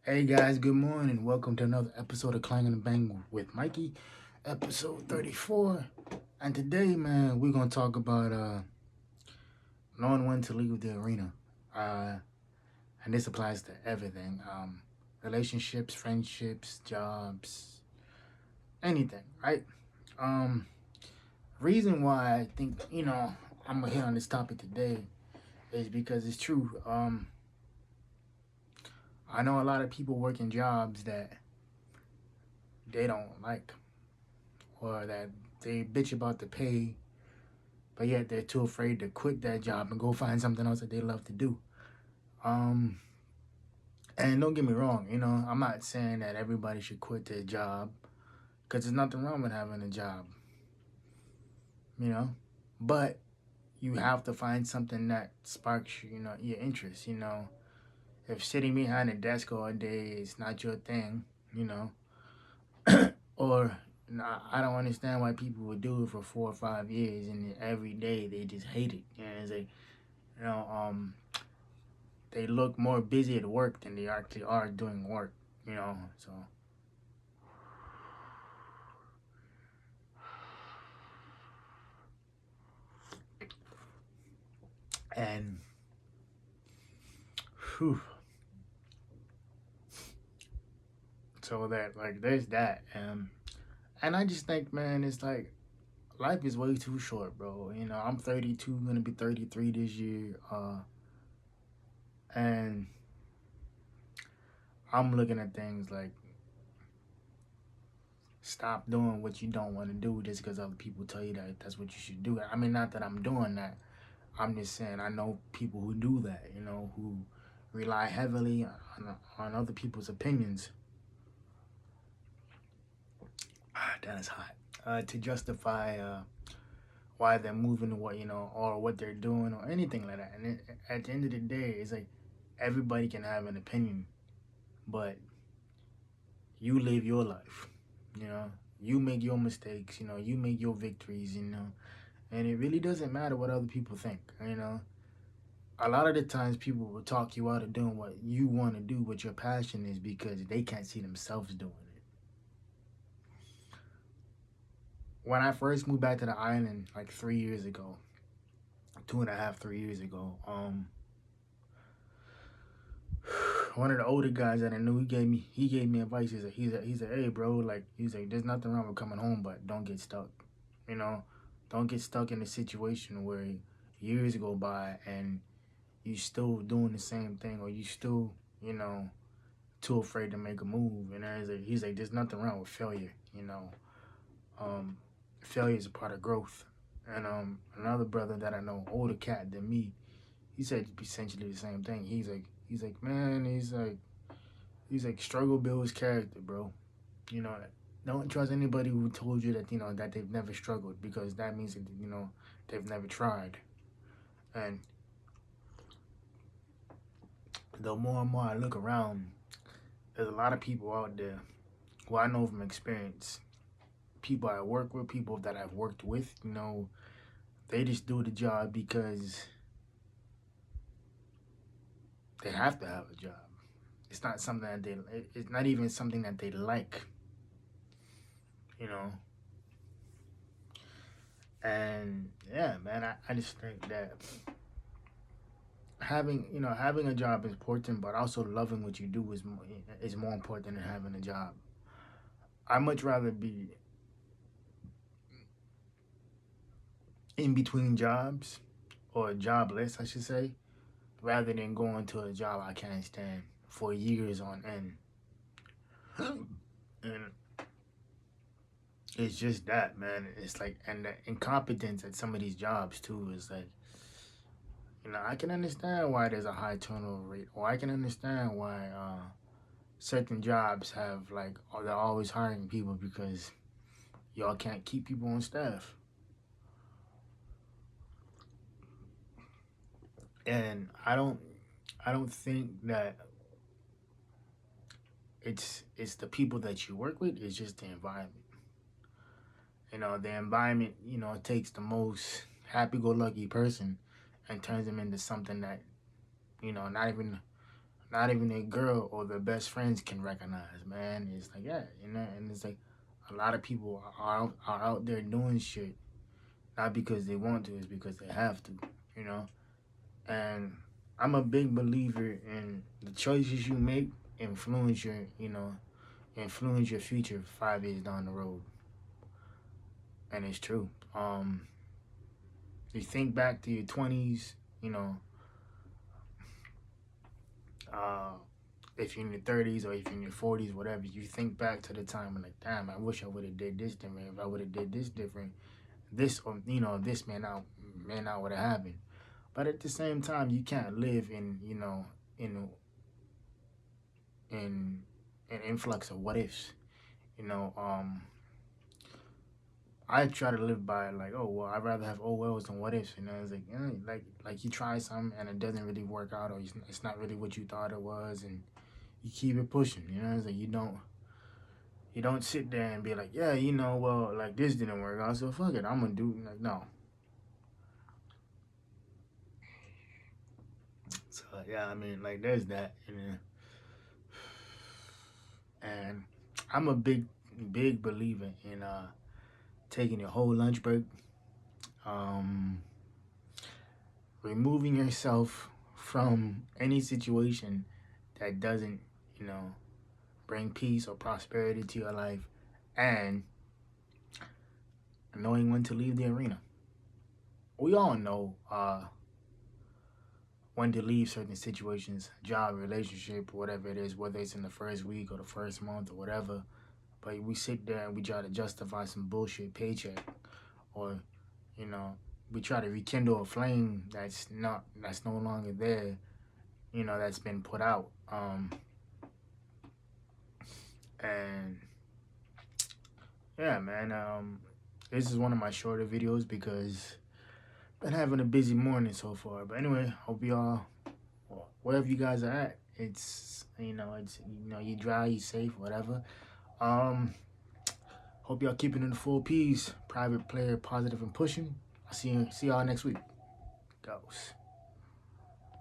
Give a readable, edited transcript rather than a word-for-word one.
Hey guys, good morning. Welcome to another episode of Clangin and Bangin with Mikey, episode 34. And today, man, we're gonna talk about knowing when to leave the arena. Uh and this applies to everything. Relationships, friendships, jobs, anything, right? Um reason why I think, I'm gonna hit on this topic today is because it's true. I know a lot of people working jobs that they don't like or that they bitch about the pay, but yet they're too afraid to quit that job and go find something else that they love to do. Um, and don't get me wrong, I'm not saying that everybody should quit their job because there's nothing wrong with having a job, you know, but you have to find something that sparks, your interest. If sitting behind a desk all day is not your thing, you know, or nah, I don't understand why people would do it for 4 or 5 years and then every day they just hate it. It's like, you know, um, they look more busy at work than they actually are doing work. So, and whew, so that like there's that, and I just think, man, it's like life is way too short, bro. I'm 32, gonna be 33 this year, and I'm looking at things like stop doing what you don't want to do just because other people tell you that that's what you should do. I mean, not that I'm doing that. I'm just saying I know people who do that, who rely heavily on other people's opinions. That is hot. To justify why they're moving to what, or what they're doing or anything like that. And at the end of the day, it's like everybody can have an opinion, but you live your life, you know. You make your mistakes, you make your victories, and it really doesn't matter what other people think. A lot of the times people will talk you out of doing what you want to do, what your passion is, because they can't see themselves doing it. When I first moved back to the island like 3 years ago, 2.5, 3 years ago, one of the older guys that I knew, he gave me advice. He said, hey bro, like he's like, there's nothing wrong with coming home, but don't get stuck. You know, don't get stuck in a situation where years go by and you still doing the same thing, or you still, too afraid to make a move. And he's like, there's nothing wrong with failure. Um, Failure is a part of growth. And another brother that I know, older cat than me, he said essentially the same thing. He's like, man, he's like, struggle builds character, bro. You know, don't trust anybody who told you that that they've never struggled, because that means that they've never tried. And the more and more I look around, there's a lot of people out there who I know from experience. People I work with, people that I've worked with, they just do the job because they have to have a job. It's not something that they. It's not even something that they like. You know. And yeah, man, I just think that having a job is important, but also loving what you do is more important than having a job. I much rather be in between jobs, or jobless, I should say, rather than going to a job I can't stand for years on end. And it's just that, man. It's like, and the incompetence at some of these jobs too is like, I can understand why there's a high turnover rate, or I can understand why certain jobs have like, or they're always hiring people because y'all can't keep people on staff. And I don't think that it's the people that you work with. It's just the environment. The environment, takes the most happy-go-lucky person and turns them into something that, not even not even their girl or their best friends can recognize, man. It's like, yeah, and it's like a lot of people are out there doing shit, not because they want to, it's because they have to, you know? And I'm a big believer in the choices you make influence influence your future 5 years down the road. And it's true. You think back to your 20s, uh, if you're in your 30s or if you're in your 40s, whatever, you think back to the time and like, damn, I wish I would have did this different. If I would have did this different, this or this may not would have happened. But at the same time, you can't live in in an influx of what ifs. You know, I try to live by like, oh well, I'd rather have oh wells than what ifs. It's like, like you try something and it doesn't really work out, or it's not really what you thought it was, and you keep it pushing. It's like you don't sit there and be like, yeah, well, like this didn't work out, so fuck it, I'm gonna do like no. So yeah, I mean, like there's that, and I'm a big believer in taking your whole lunch break, um, removing yourself from any situation that doesn't, bring peace or prosperity to your life, and knowing when to leave the arena. We all know when to leave certain situations, job, relationship, whatever it is, whether it's in the first week or the first month or whatever. But we sit there and we try to justify some bullshit paycheck, or we try to rekindle a flame that's no longer there, that's been put out. And yeah, man, this is one of my shorter videos because I've been having a busy morning so far. But anyway, hope y'all, wherever you guys are at, it's you dry, you safe, whatever. Hope y'all keeping in the full peace. Private player, positive and pushing. I'll see y'all next week. Goes.